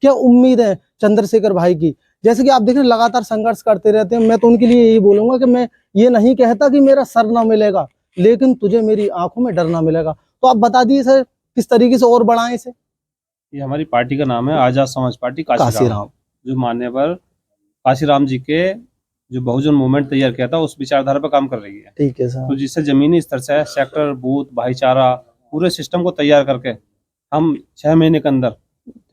क्या उम्मीद है चंद्रशेखर भाई की? जैसे कि आप देख रहे हैं लगातार संघर्ष करते रहते हैं, मैं तो उनके लिए यही बोलूंगा कि मैं ये नहीं कहता कि मेरा सर ना मिलेगा, लेकिन तुझे मेरी आंखों में डर ना मिलेगा। तो आप बता दिए सर किस तरीके से और बढ़ाएं इसे। ये हमारी पार्टी का नाम है आजाद समाज पार्टी काशीराम। जो मान्यवर काशीराम जी के जो बहुजन मूवमेंट तैयार किया था उस विचारधारा पर काम कर रही है। ठीक है तो सर। जिससे जमीनी स्तर से सेक्टर, बूथ, भाईचारा, पूरे सिस्टम को तैयार करके हम 6 महीने के अंदर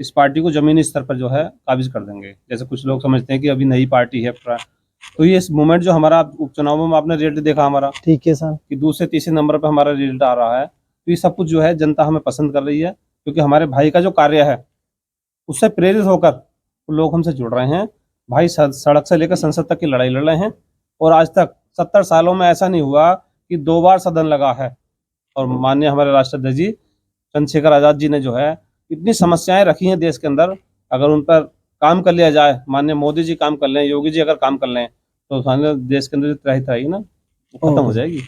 इस पार्टी को जमीनी स्तर पर जो है काबिज कर देंगे। जैसे कुछ लोग समझते हैं कि अभी नई पार्टी है, तो ये मूवमेंट जो हमारा उपचुनाव में आपने रिजल्ट देखा हमारा, ठीक है सर, कि दूसरे तीसरे नंबर पर हमारा रिजल्ट आ रहा है। तो ये सब कुछ जो है जनता हमें पसंद कर रही है, क्योंकि हमारे भाई का जो कार्य है उससे प्रेरित होकर लोग हमसे जुड़ रहे हैं। भाई सड़क से लेकर संसद तक की लड़ाई लड़ रहे हैं, और आज तक 70 सालों में ऐसा नहीं हुआ कि 2 बार सदन लगा है। और माननीय हमारे राष्ट्रपति जी चंद्रशेखर आजाद जी ने जो है इतनी समस्याएं रखी हैं देश के अंदर, अगर उन पर काम कर लिया जाए, माननीय मोदी जी काम कर लें, योगी जी अगर काम कर लें, तो देश के अंदर त्राही त्राही ना खत्म हो जाएगी।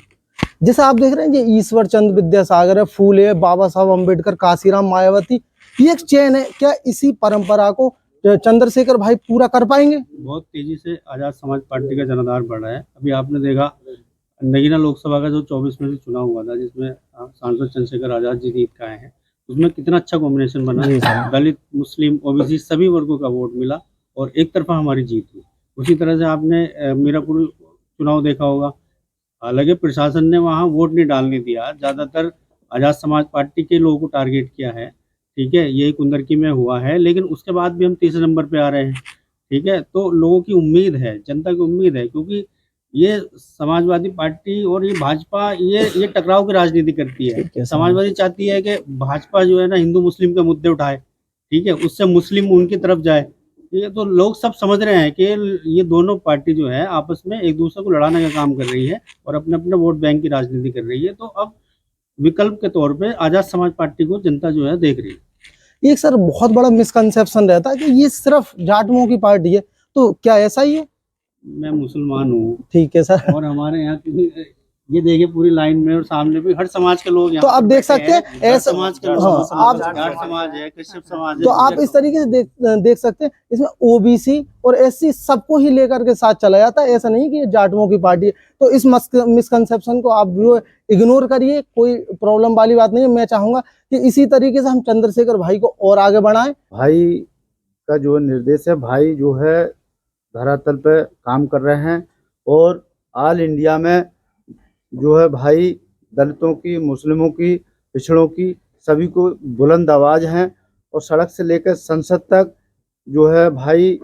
जैसे आप देख रहे हैं कि ईश्वर चंद्र विद्यासागर है, फूले है, बाबा साहब अम्बेडकर, काशीराम, मायावती, ये एक चेन है। क्या इसी परंपरा को चंद्रशेखर भाई पूरा कर पाएंगे? बहुत तेजी से आजाद समाज पार्टी का जनाधार बढ़ रहा है। अभी आपने देखा नगीना लोकसभा का जो 24 में से चुनाव हुआ था, जिसमें सांसद चंद्रशेखर आजाद जी जीत के आए हैं, उसमें कितना अच्छा कॉम्बिनेशन बना है। दलित, मुस्लिम, ओबीसी सभी वर्गों का वोट मिला और एक तरफा हमारी जीत हुई। उसी तरह से आपने मीरापुर चुनाव देखा होगा, हालांकि प्रशासन ने वहाँ वोट नहीं डालने दिया, ज़्यादातर आजाद समाज पार्टी के लोगों को टारगेट किया है। ठीक है, यही कुंदरकी में हुआ है, लेकिन उसके बाद भी हम तीसरे नंबर पे आ रहे हैं। ठीक है, तो लोगों की उम्मीद है, जनता की उम्मीद है, क्योंकि ये समाजवादी पार्टी और ये भाजपा ये टकराव की राजनीति करती है। समाजवादी चाहती है कि भाजपा जो है ना हिंदू मुस्लिम के मुद्दे उठाए, ठीक है, उससे मुस्लिम उनकी तरफ जाए। ये तो लोग सब समझ रहे हैं कि ये दोनों पार्टी जो है आपस में एक दूसरे को लड़ाने का काम कर रही है और अपने अपने वोट बैंक की राजनीति कर रही है। तो अब विकल्प के तौर पे आजाद समाज पार्टी को जनता जो है देख रही है। एक सर बहुत बड़ा मिसकंसेप्शन रहता है कि ये सिर्फ जाटों की पार्टी है, तो क्या ऐसा ही है? मैं मुसलमान हूँ, ठीक है सर, और हमारे यहाँ ये देखिए पूरी लाइन में और सामने भी हर समाज के लोग तो आप देख सकते हैं ऐसा समाज के आप जाट समाज है, कश्यप समाज है, तो आप इस तरीके से देख सकते हैं इसमें ओबीसी और एससी सबको ही लेकर के साथ चला जाता है। ऐसा नहीं कि ये जाटों की पार्टी है। तो इस मिसकंसेप्शन को आप जो इग्नोर करिए, कोई प्रॉब्लम वाली बात नहीं है। मैं चाहूंगा कि इसी तरीके से हम चंद्रशेखर भाई को और आगे बढ़ाएं। भाई का जो निर्देश है, भाई जो है धरातल पे काम कर रहे हैं, और ऑल इंडिया में जो है भाई दलितों की, मुस्लिमों की, पिछड़ों की सभी को बुलंद आवाज़ हैं, और सड़क से लेकर संसद तक जो है भाई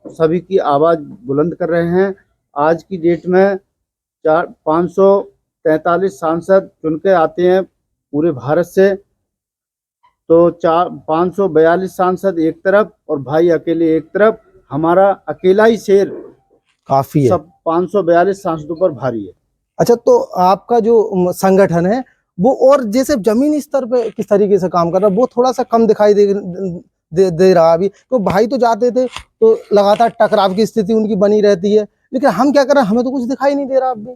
सभी की आवाज़ बुलंद कर रहे हैं। आज की डेट में 543 सांसद चुन के आते हैं पूरे भारत से, तो 542 सांसद एक तरफ और भाई अकेले एक तरफ। हमारा अकेला ही शेर काफी है, सब 542 सांसदों पर भारी है। अच्छा, तो आपका जो संगठन है वो और जैसे जमीनी स्तर पे किस तरीके से काम कर रहा है, वो थोड़ा सा कम दिखाई दे रहा अभी। तो भाई तो जाते थे तो लगातार टकराव की स्थिति उनकी बनी रहती है, लेकिन हम क्या कर रहे हैं, हमें तो कुछ दिखाई नहीं दे रहा अभी।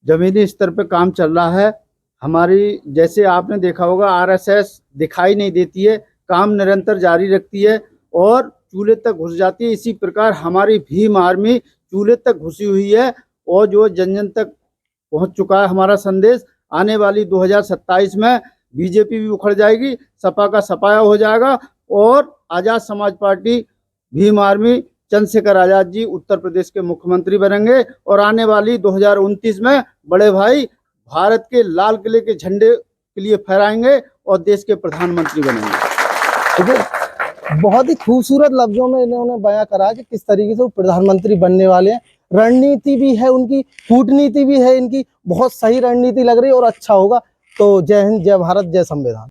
जमीनी स्तर पे काम चल रहा है हमारी। जैसे आपने देखा होगा आरएसएस दिखाई नहीं देती है, काम निरंतर जारी रखती है और चूल्हे तक घुस जाती है। इसी प्रकार हमारी भीम आर्मी चूल्हे तक घुसी हुई है, और जो जन जन तक पहुंच चुका है हमारा संदेश। आने वाली 2027 में बीजेपी भी उखड़ जाएगी, सपा का सपाया हो जाएगा, और आजाद समाज पार्टी, भीम आर्मी, चंद्रशेखर आजाद जी उत्तर प्रदेश के मुख्यमंत्री बनेंगे, और आने वाली 2029 में बड़े भाई भारत के लाल किले के झंडे के लिए फहराएंगे और देश के प्रधानमंत्री बनेंगे। बहुत ही खूबसूरत लफ्जों में इन्होंने बयां करा कि किस तरीके से वो प्रधानमंत्री बनने वाले हैं। रणनीति भी है उनकी, कूटनीति भी है इनकी, बहुत सही रणनीति लग रही है और अच्छा होगा। तो जय हिंद, जय भारत, जय संविधान।